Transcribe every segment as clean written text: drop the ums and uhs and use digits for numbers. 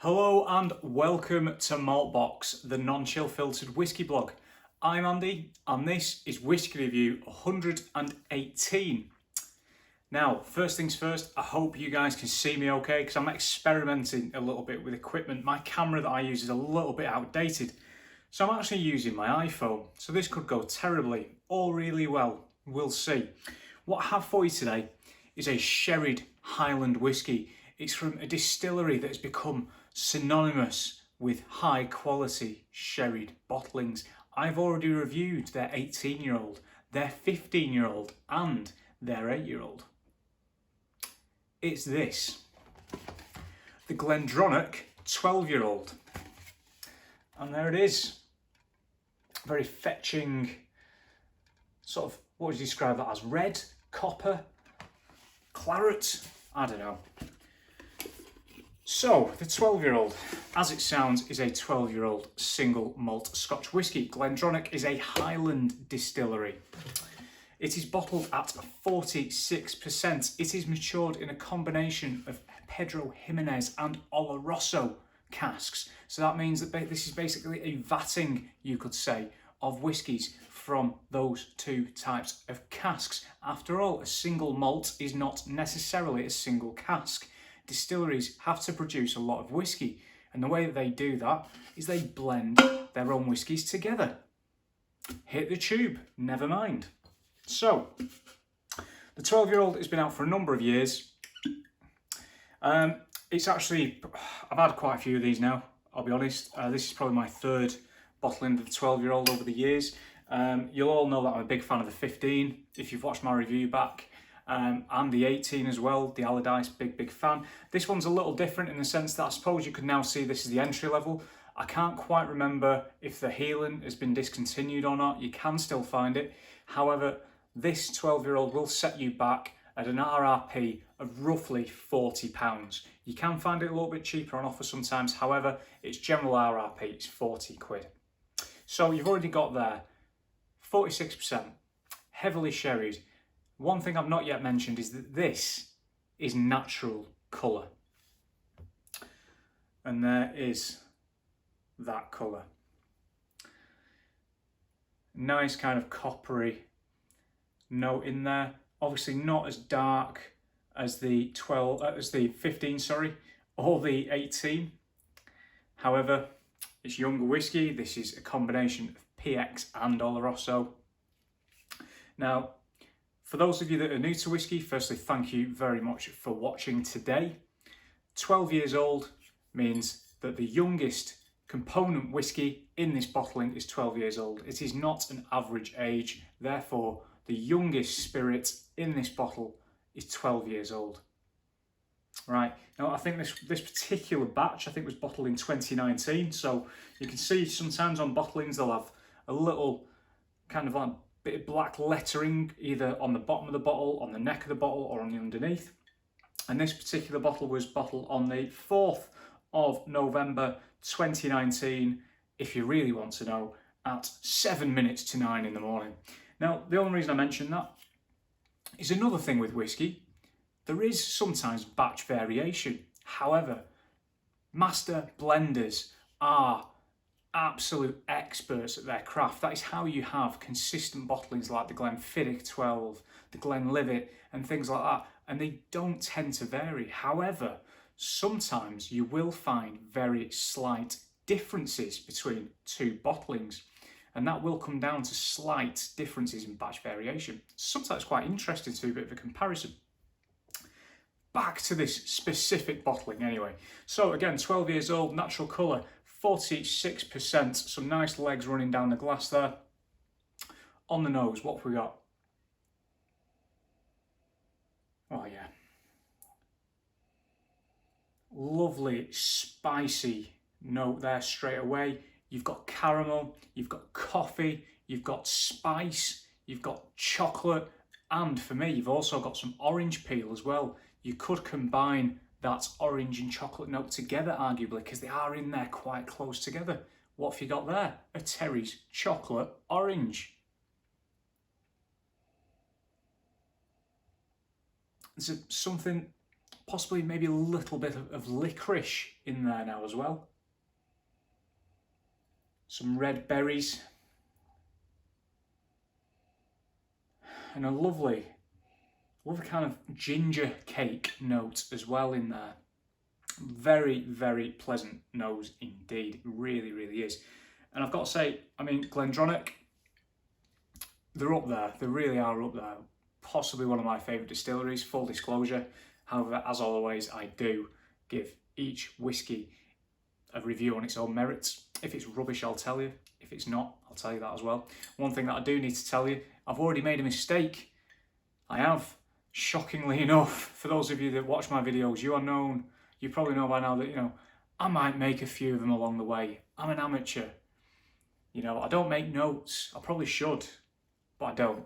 Hello and welcome to Malt Box, the non-chill filtered whiskey blog. I'm Andy and this is Whiskey Review 118. Now, first things first, I hope you guys can see me okay because I'm experimenting a little bit with equipment. My camera that I use is a little bit outdated, so I'm actually using my iPhone. So this could go terribly or really well, we'll see. What I have for you today is a sherried Highland whiskey. It's from a distillery that has become synonymous with high quality sherried bottlings. I've already reviewed their 18-year-old, their 15-year-old and their 8-year-old. It's this, the Glendronach 12-year-old. And there it is. Very fetching, sort of, what would you describe that as? Red, copper, claret? I don't know. So, the 12-year-old, as it sounds, is a 12-year-old single malt Scotch whisky. Glendronach is a Highland distillery. It is bottled at 46%. It is matured in a combination of Pedro Jimenez and Oloroso casks. So that means that this is basically a vatting, you could say, of whiskies from those two types of casks. After all, a single malt is not necessarily a single cask. Distilleries have to produce a lot of whiskey, and the way that they do that is they blend their own whiskies together. Hit the tube, never mind. So, the 12-year-old has been out for a number of years. It's actually, I've had quite a few of these now, I'll be honest. This is probably my third bottling of the 12-year-old over the years. You'll all know that I'm a big fan of the 15, if you've watched my review back. And the 18 as well, the Allardyce, big fan. This one's a little different in the sense that I suppose you could now see this is the entry level. I can't quite remember if the Highland has been discontinued or not. You can still find it. However, this 12-year-old will set you back at an RRP of roughly £40. You can find it a little bit cheaper on offer sometimes. However, its general RRP is 40 quid. So you've already got there 46%, heavily sherried. One thing I've not yet mentioned is that this is natural colour. And there is that colour. Nice kind of coppery note in there. Obviously not as dark as the 15, or the 18. However, it's younger whiskey. This is a combination of PX and Oloroso. Now, for those of you that are new to whiskey, firstly, thank you very much for watching today. 12 years old means that the youngest component whiskey in this bottling is 12 years old. It is not an average age, therefore the youngest spirit in this bottle is 12 years old. Right, now I think this particular batch, I think, was bottled in 2019, so you can see sometimes on bottlings they'll have a little kind of like bit of black lettering either on the bottom of the bottle, on the neck of the bottle, or on the underneath. And this particular bottle was bottled on the 4th of November 2019, if you really want to know, at 7 minutes to 9 in the morning. Now, the only reason I mention that is another thing with whiskey. There is sometimes batch variation. However, master blenders are absolute experts at their craft. That is how you have consistent bottlings like the Glenfiddich 12, the Glenlivet and things like that, and they don't tend to vary. However, sometimes you will find very slight differences between two bottlings, and that will come down to slight differences in batch variation. Sometimes quite interesting to do a bit of a comparison. Back to this specific bottling anyway. So again, 12 years old, natural colour, 46%, some nice legs running down the glass there. On the nose, what have we got? Oh yeah. Lovely, spicy note there straight away. You've got caramel, you've got coffee, you've got spice, you've got chocolate, and for me, you've also got some orange peel as well. You could combine that orange and chocolate note together, arguably, because they are in there quite close together. What have you got there? A Terry's chocolate orange. There's something Possibly maybe a little bit of licorice in there now as well. Some red berries. And a lovely kind of ginger cake note as well in there. Very, very pleasant nose indeed. It really, really is. And I've got to say, I mean, Glendronach, they're up there. They really are up there. Possibly one of my favourite distilleries, full disclosure. However, as always, I do give each whisky a review on its own merits. If it's rubbish, I'll tell you. If it's not, I'll tell you that as well. One thing that I do need to tell you, I've already made a mistake. I have. Shockingly enough, for those of you that watch my videos, you probably know by now that, you know, I might make a few of them along the way. I'm an amateur. You know, I don't make notes. I probably should, but I don't.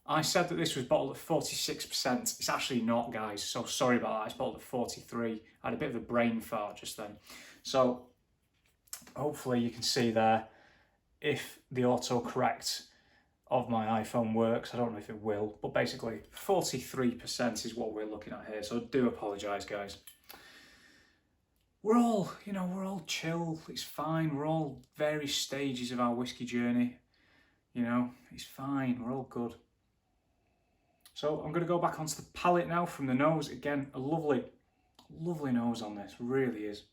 I said that this was bottled at 46%. It's actually not, guys, so sorry about that. It's bottled at 43. I had a bit of a brain fart just then. So hopefully you can see there if the autocorrect of my iPhone works. I don't know if it will, but basically 43% is what we're looking at here. So I do apologise, guys. We're all, you know, we're all chill. It's fine. We're all various stages of our whiskey journey. You know, it's fine. We're all good. So I'm going to go back onto the palate now from the nose. Again, a lovely, lovely nose on this. Really is.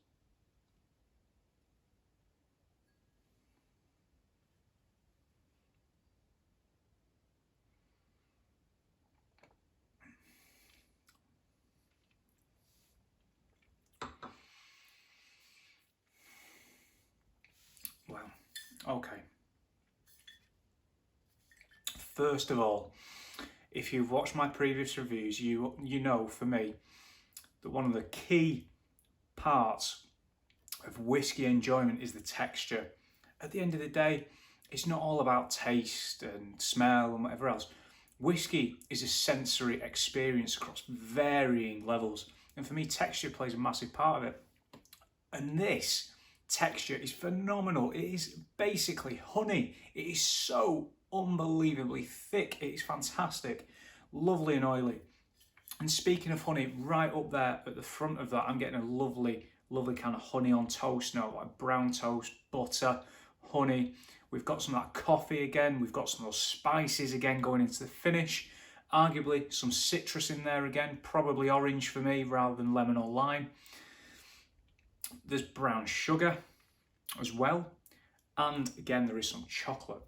Wow. Okay. First of all, if you've watched my previous reviews, you know for me that one of the key parts of whiskey enjoyment is the texture. At the end of the day, it's not all about taste and smell and whatever else. Whiskey is a sensory experience across varying levels, and for me, texture plays a massive part of it. And this texture is phenomenal. It is basically honey. It is so unbelievably thick. It is fantastic, lovely and oily. And speaking of honey, right up there at the front of that, I'm getting a lovely kind of honey on toast note, like brown toast, butter, honey. We've got some of that coffee again. We've got some of those spices again going into the finish. Arguably some citrus in there again, probably orange for me rather than lemon or lime. There's brown sugar as well. And again, there is some chocolate.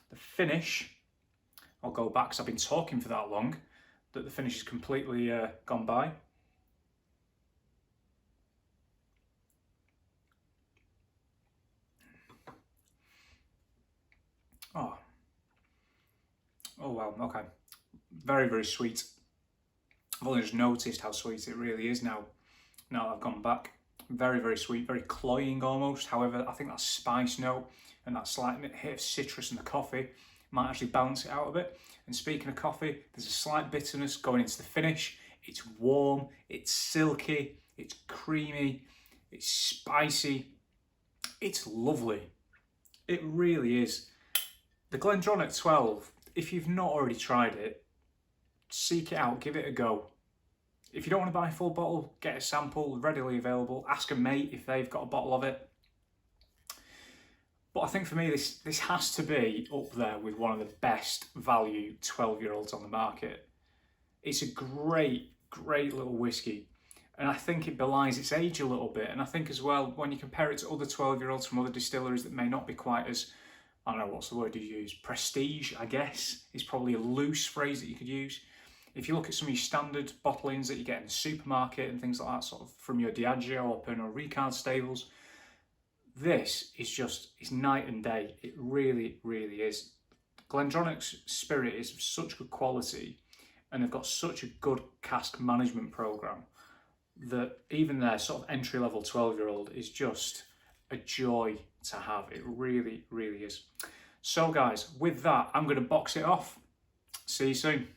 The finish, I'll go back because I've been talking for that long, that the finish is completely gone by. Oh wow, okay. Very, very sweet. I've only just noticed how sweet it really is now that I've gone back. Very, very sweet, very cloying almost. However, I think that spice note and that slight hit of citrus in the coffee might actually balance it out a bit. And speaking of coffee, there's a slight bitterness going into the finish. It's warm, it's silky, it's creamy, it's spicy. It's lovely. It really is. The Glendronach 12, if you've not already tried it, seek it out, give it a go. If you don't want to buy a full bottle, get a sample, readily available. Ask a mate if they've got a bottle of it. But I think for me, this has to be up there with one of the best value 12-year-olds on the market. It's a great, great little whiskey. And I think it belies its age a little bit. And I think as well, when you compare it to other 12-year-olds from other distilleries that may not be quite as, I don't know, what's the word you use? Prestige, I guess, is probably a loose phrase that you could use. If you look at some of your standard bottlings that you get in the supermarket and things like that, sort of from your Diageo or Pernod Ricard stables, this is just, it's night and day. It really, really is. Glendronach's spirit is of such good quality, and they've got such a good cask management program that even their sort of entry-level 12-year-old is just a joy to have. It really, really is. So guys, with that, I'm going to box it off. See you soon.